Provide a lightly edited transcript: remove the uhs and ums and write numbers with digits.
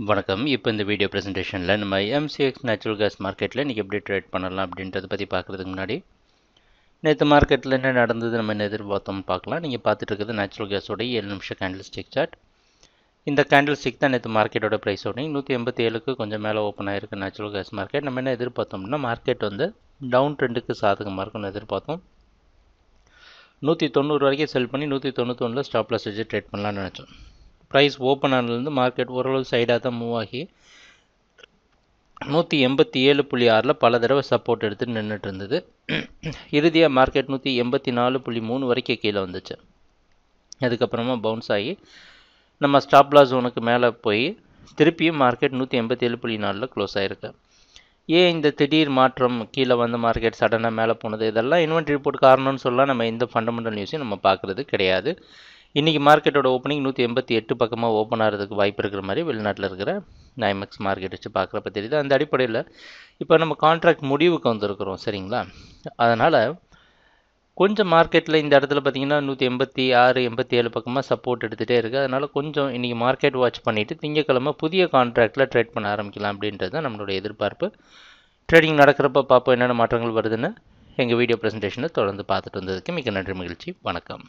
வணக்கம். இப்போ இந்த வீடியோ ப்ரெசன்டேஷனில் நம்ம எம்சிஎக்ஸ் நேச்சுரல் கேஸ் மார்க்கெட்டில் இன்றைக்கி எப்படி ட்ரேட் பண்ணலாம் அப்படின்றத பற்றி பார்க்குறதுக்கு முன்னாடி நேற்று மார்க்கெட்டில் என்ன நடந்தது நம்ம என்ன எதிர்பார்த்தோம்னு பார்க்கலாம். நீங்கள் பார்த்துட்டு இருக்கிறது நேச்சுரல் கேஸோட 7 நிமிஷம் கேண்டில் ஸ்டிக் சார்ட். இந்த கேண்டில் ஸ்டிக் தான் நேற்று மார்க்கெட்டோட ப்ரைஸோட 187க்கு கொஞ்சம் மேலே ஓப்பன் ஆகிருக்கு நேச்சுரல் கேஸ் மார்க்கெட். நம்ம என்ன எதிர்பார்த்தோம்னா மார்க்கெட் வந்து டவுன் ட்ரெண்டுக்கு சாதகமாக இருக்கும்னு எதிர்பார்த்தோம். 190 வரைக்கும் செல் பண்ணி 191 ஸ்டாப் லாஸ் வச்சு ட்ரேட் பண்ணலாம்னு நினச்சோம். ப்ரைஸ் ஓப்பன் ஆனதுலேருந்து மார்க்கெட் ஓரளவு சைடாக தான் மூவ் ஆகி 187.6 பல தடவை சப்போர்ட் எடுத்துட்டு நின்றுட்டு இருந்தது. இறுதியாக மார்க்கெட் 184.3 வரைக்கும் கீழே வந்துச்சு. அதுக்கப்புறமா பவுன்ஸ் ஆகி நம்ம ஸ்டாப் லாஸ் ஜோனுக்கு மேலே போய் திருப்பியும் மார்க்கெட் 187.4 க்ளோஸ் ஆகிருக்கு. ஏன் இந்த திடீர் மாற்றம், கீழே வந்து மார்க்கெட் சடனாக மேலே போனது, இதெல்லாம் இன்வென்ட்ரி ரிப்போர்ட் காரணம்னு சொல்லலாம். நம்ம இந்த ஃபண்டமெண்டல் நியூஸையும் நம்ம பார்க்குறது கிடையாது. இன்றைக்கி மார்க்கெட்டோட ஓப்பனிங் 188 பக்கமாக ஓப்பன் ஆகிறதுக்கு வாய்ப்பு இருக்கிற மாதிரி வெளிநாட்டில் இருக்கிற ஐமெக்ஸ் மார்க்கெட் வச்சு பார்க்குறப்ப தெரியுது. அந்த அடிப்படையில் இப்போ நம்ம கான்ட்ராக்ட் முடிவுக்கு வந்திருக்கிறோம், சரிங்களா? அதனால் கொஞ்சம் மார்க்கெட்டில் இந்த இடத்துல பார்த்திங்கன்னா 186 87 பக்கமாக சப்போர்ட் எடுத்துகிட்டே இருக்குது. அதனால் கொஞ்சம் இன்றைக்கி மார்க்கெட் வாட்ச் பண்ணிவிட்டு திங்கக்கிழமை புதிய கான்ட்ராக்டில் ட்ரேட் பண்ண ஆரம்பிக்கலாம் அப்படின்றது தான் நம்மளுடைய எதிர்பார்ப்பு. ட்ரேடிங் நடக்கிறப்ப பார்ப்போம் என்னென்ன மாற்றங்கள் வருதுன்னு. எங்கள் வீடியோ ப்ரெசன்டேஷனை தொடர்ந்து பார்த்துட்டு வந்ததுக்கு மிக நன்றி, மகிழ்ச்சி, வணக்கம்.